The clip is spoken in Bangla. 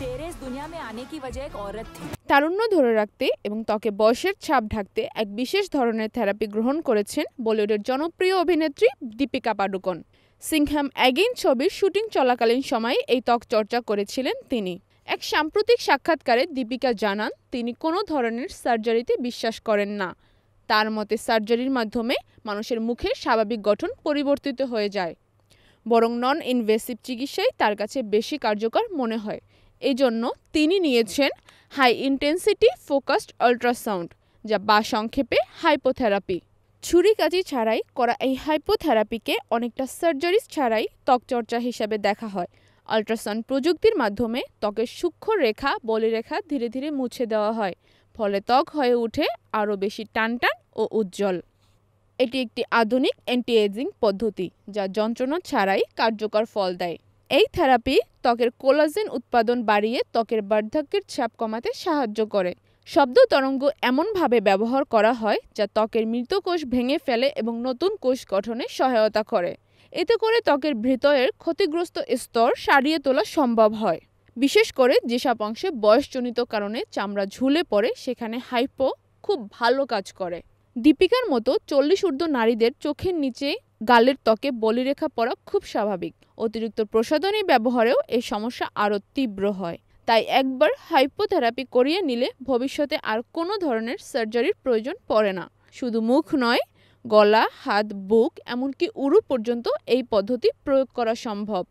तेरे इस दुनिया में आने की वजह एक औरत थी। তারুণ্য ধরে রাখতে এবং ত্বকে বয়সের ছাপ ঢাকতে এক বিশেষ ধরনের থেরাপি গ্রহণ করেছেন বলিউডের জনপ্রিয় অভিনেত্রী দীপিকা পাডুকোন। সিংহাম অ্যাগেইন ছবির শুটিং চলাকালীন সময়ে এই ত্বক চর্চা করেছিলেন তিনি। এক সাম্প্রতিক সাক্ষাৎকারে দীপিকা জানান তিনি কোনো ধরনের সার্জারিতে বিশ্বাস করেন না। তার মতে সার্জারির মাধ্যমে মানুষের মুখের স্বাভাবিক গঠন পরিবর্তিত হয়ে যায়, বরং নন ইনভেসিভ চিকিৎসাই তার কাছে বেশি কার্যকর মনে হয়। এজন্য তিনি নিয়েছেন হাই ইন্টেন্সিটি ফোকাসড আল্ট্রাসাউন্ড, বা সংক্ষেপে হাইপোথেরাপি। ছুরি-কাঁচি ছাড়াই করা এই হাইপোথেরাপিকে অনেকটা সার্জারি ছাড়াই ত্বকচর্চা হিসেবে দেখা হয়। আল্ট্রাসাউন্ড প্রযুক্তির মাধ্যমে ত্বকের সূক্ষ্ম রেখা বলিরেখা ধীরে ধীরে মুছে দেওয়া হয়, ফলে ত্বক হয়ে ওঠে আরও বেশি টানটান ও উজ্জ্বল। এটি একটি আধুনিক অ্যান্টি এজিং পদ্ধতি যা যন্ত্রণা ছাড়াই কার্যকর ফল দেয়। এই থেরাপি ত্বকের কোলাজেন উৎপাদন বাড়িয়ে ত্বকের বার্ধক্যের চাপ কমাতে সাহায্য করে। শব্দ তরঙ্গ এমনভাবে ব্যবহার করা হয় যা ত্বকের মৃত কোষ ভেঙে ফেলে এবং নতুন কোষ গঠনে সহায়তা করে। এতে করে ত্বকের ভেতরের ক্ষতিগ্রস্ত স্তর সারিয়ে তোলা সম্ভব হয়। বিশেষ করে যেসব অংশে বয়সজনিত কারণে চামড়া ঝুলে পড়ে সেখানে হাইপো খুব ভালো কাজ করে। দীপিকার মতো 40 ঊর্ধ্ব নারীদের চোখের নিচে গালের ত্বকে বলিরেখা পড়া খুব স্বাভাবিক। অতিরিক্ত প্রসাধনী ব্যবহারেও এই সমস্যা আরও তীব্র হয়। তাই একবার হাইপোথেরাপি করিয়ে নিলে ভবিষ্যতে আর কোনো ধরনের সার্জারির প্রয়োজন পড়ে না। শুধু মুখ নয়, গলা, হাত, বুক এমনকি উরু পর্যন্ত এই পদ্ধতি প্রয়োগ করা সম্ভব।